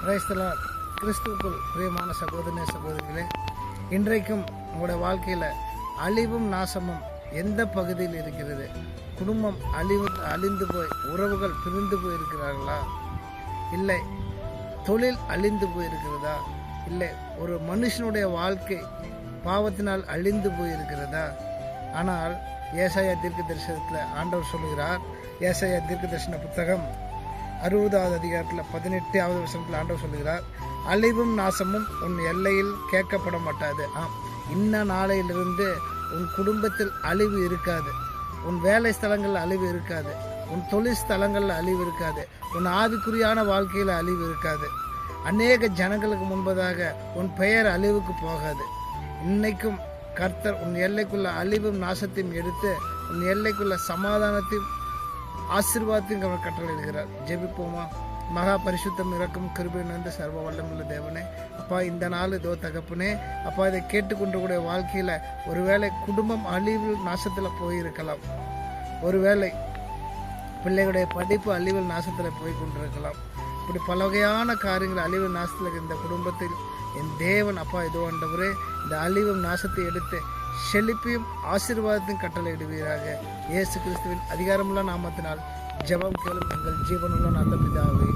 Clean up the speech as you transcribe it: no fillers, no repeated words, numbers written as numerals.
கிரைஸ்தலார் கிறிஸ்துவுக்குள் பிரியமான சகோதரனே சகோதரிகளே, இன்றைக்கும் உங்களுடைய வாழ்க்கையில் அழிவும் நாசமும் எந்த பகுதியில் இருக்கிறது? குடும்பம் அழிந்து போய் உறவுகள் பிரிந்து போயிருக்கிறார்களா? இல்லை தொழில் அழிந்து போயிருக்கிறதா? இல்லை ஒரு மனுஷனுடைய வாழ்க்கை பாவத்தினால் அழிந்து போயிருக்கிறதா? ஆனால் ஏசாயா தீர்க்க தரிசனத்தில் ஆண்டவர் சொல்லுகிறார். ஏசாயா தீர்க்க தரிசன புத்தகம் 60வது அதிகாரத்தில் 18வது வசனத்தில் ஆண்டவர் சொல்லுகிறார், அழிவும் நாசமும் உன் எல்லையில் கேட்கப்பட மாட்டாது. இன்ன நாளையிலிருந்து உன் குடும்பத்தில் அழிவு இருக்காது, உன் வேலை ஸ்தலங்களில் அழிவு இருக்காது, உன் தொழில் ஸ்தலங்களில் அழிவு இருக்காது, உன் ஆவிக்குரியான வாழ்க்கையில் அழிவு இருக்காது. அநேக ஜனங்களுக்கு முன்பதாக உன் பெயர் அழிவுக்கு போகாது. இன்னைக்கும் கர்த்தர் உன் எல்லைக்குள்ள அழிவும் நாசத்தையும் எடுத்து உன் எல்லைக்குள்ள சமாதானத்தையும் ஆசீர்வாதத்தையும் அவர் கட்டளையிடுகிறார். ஜெபிப்போமா? மகா பரிசுத்தம் இறக்கும் கிருபை நிறைந்த சர்வ வல்லமுள்ள தேவனே, அப்பா இந்த நாள் இதோ தகப்பனே, அப்பா இதை கேட்டுக்கொண்டக்கூடிய வாழ்க்கையில் ஒருவேளை குடும்பம் அழிவில் நாசத்தில் போயிருக்கலாம், ஒருவேளை பிள்ளைகளுடைய படிப்பு அழிவில் நாசத்தில் போய் கொண்டிருக்கலாம். இப்படி பல வகையான காரியங்கள் அழிவு நாசத்தில் இந்த குடும்பத்தில் என் தேவன் அப்பா இதோ ஆண்டவரே இந்த அழிவும் நாசத்தை எடுத்து செழிப்பையும் ஆசீர்வாதத்தையும் கட்டளையிடுவீராக. இயேசு கிறிஸ்துவின் அதிகாரமுள்ள நாமத்தினால் ஜெபம் கேளும் எங்கள் ஜீவனுள்ள நல்ல பிதாவே.